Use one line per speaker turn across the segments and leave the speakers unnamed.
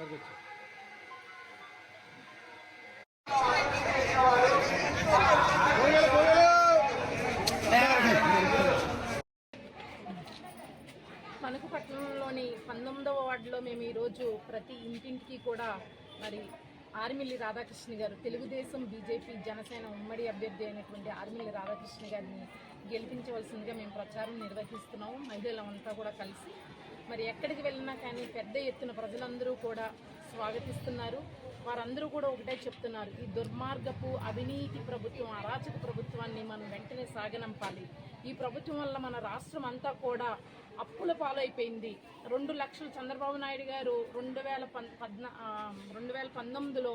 తణుకు పట్టణంలోని 19వ వార్డులో మేము ఈరోజు ప్రతి ఇంటింటికి కూడా మరి ఆర్మిల్లి రాధాకృష్ణ గారు తెలుగుదేశం బీజేపీ జనసేన ఉమ్మడి అభ్యర్థి అయినటువంటి ఆర్మిల్లి రాధాకృష్ణ గారిని గెలిపించవలసిందిగా మేము ప్రచారం నిర్వహిస్తున్నాము. మహిళలంతా కూడా కలిసి మరి ఎక్కడికి వెళ్ళినా కానీ పెద్ద ఎత్తున ప్రజలందరూ కూడా స్వాగతిస్తున్నారు. వారందరూ కూడా ఒకటే చెప్తున్నారు, ఈ దుర్మార్గపు అవినీతి ప్రభుత్వం, అరాచక ప్రభుత్వాన్ని మనం వెంటనే సాగనంపాలి. ఈ ప్రభుత్వం వల్ల మన రాష్ట్రం అంతా కూడా అప్పుల పాలైపోయింది. 2 లక్షలు చంద్రబాబు నాయుడు గారు 2019లో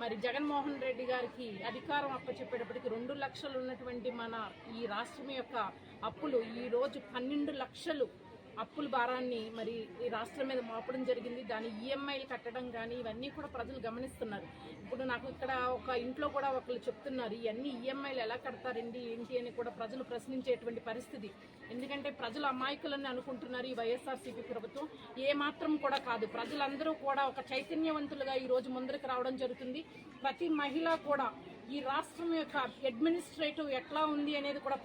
మరి జగన్మోహన్ రెడ్డి గారికి అధికారం అప్పచెప్పేటప్పటికి 2 లక్షలు ఉన్నటువంటి మన ఈ రాష్ట్రం యొక్క అప్పులు ఈరోజు 12 లక్షలు అప్పుల భారాన్ని మరి ఈ రాష్ట్రం మీద మోపడం జరిగింది. దాని ఈఎంఐలు కట్టడం కానీ ఇవన్నీ కూడా ప్రజలు గమనిస్తున్నారు. ఇప్పుడు నాకు ఇక్కడ ఒక ఇంట్లో కూడా ఒకళ్ళు చెప్తున్నారు, ఇవన్నీ ఈఎంఐలు ఎలా కడతారండి ఏంటి అని కూడా ప్రజలు ప్రశ్నించేటువంటి పరిస్థితి. ఎందుకంటే ప్రజలు అమాయకులని అనుకుంటున్నారు. ఈ వైఎస్ఆర్సీపీ ప్రభుత్వం ఏమాత్రం కూడా కాదు. ప్రజలందరూ కూడా ఒక చైతన్యవంతులుగా ఈరోజు ముందరికి రావడం జరుగుతుంది. ప్రతి మహిళ కూడా ఈ రాష్ట్రం యొక్క అడ్మినిస్ట్రేటివ్ ఎట్లా ఉంది అనేది కూడా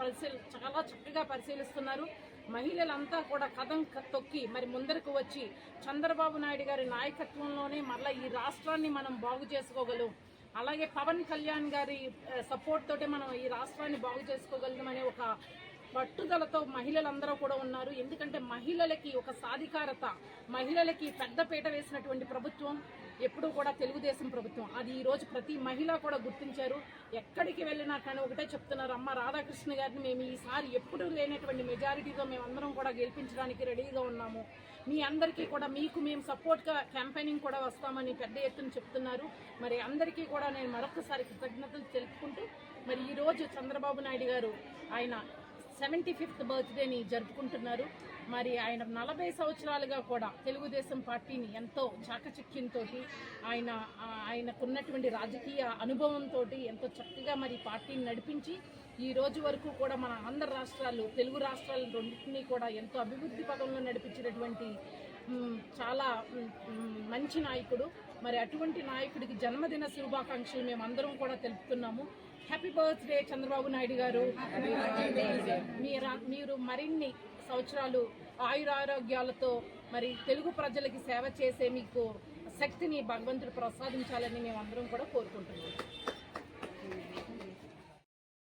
చాలా చక్కగా పరిశీలిస్తున్నారు. మహిళలంతా కూడా కథం తొక్కి మరి ముందరకు వచ్చి చంద్రబాబు నాయుడు గారి నాయకత్వంలోనే మళ్ళీ ఈ రాష్ట్రాన్ని మనం బాగు చేసుకోగలం, అలాగే పవన్ కళ్యాణ్ గారి సపోర్ట్ తోటే మనం ఈ రాష్ట్రాన్ని బాగు చేసుకోగలుగుతామనే ఒక పట్టుదలతో మహిళలందరూ కూడా ఉన్నారు. ఎందుకంటే మహిళలకి ఒక సాధికారత, మహిళలకి పెద్దపీట వేసినటువంటి ప్రభుత్వం ఎప్పుడూ కూడా తెలుగుదేశం ప్రభుత్వం. అది ఈరోజు ప్రతి మహిళ కూడా గుర్తించారు. ఎక్కడికి వెళ్ళినా కానీ ఒకటే చెప్తున్నారు, అమ్మ రాధాకృష్ణ గారిని మేము ఈసారి ఎప్పుడు లేనటువంటి మెజారిటీతో మేమందరం కూడా గెలిపించడానికి రెడీగా ఉన్నాము. మీ అందరికీ కూడా మీకు మేము సపోర్ట్గా క్యాంపెయినింగ్ కూడా వస్తామని పెద్ద ఎత్తున చెప్తున్నారు. మరి అందరికీ కూడా నేను మరొకసారి కృతజ్ఞతలు తెలుపుకుంటూ మరి ఈరోజు చంద్రబాబు నాయుడు గారు ఆయన 75th బర్త్డేని జరుపుకుంటున్నారు. మరి ఆయన 40 సంవత్సరాలుగా కూడా తెలుగుదేశం పార్టీని ఎంతో చాకచక్యంతో ఆయనకున్నటువంటి రాజకీయ అనుభవంతో ఎంతో చక్కగా మరి పార్టీని నడిపించి ఈ రోజు వరకు కూడా మన ఆంధ్ర రాష్ట్రాలు, తెలుగు రాష్ట్రాలు రెండింటినీ కూడా ఎంతో అభివృద్ధి పదంలో నడిపించినటువంటి చాలా మంచి నాయకుడు. మరి అటువంటి నాయకుడికి జన్మదిన శుభాకాంక్షలు మేమందరం కూడా తెలుపుతున్నాము. హ్యాపీ బర్త్డే చంద్రబాబు నాయుడు గారు. మీరు మరిన్ని సంవత్సరాలు ఆయురారోగ్యాలతో మరి తెలుగు ప్రజలకి సేవ చేసే మీకు శక్తిని భగవంతుడు ప్రసాదించాలని మేమందరం కూడా కోరుకుంటున్నాం.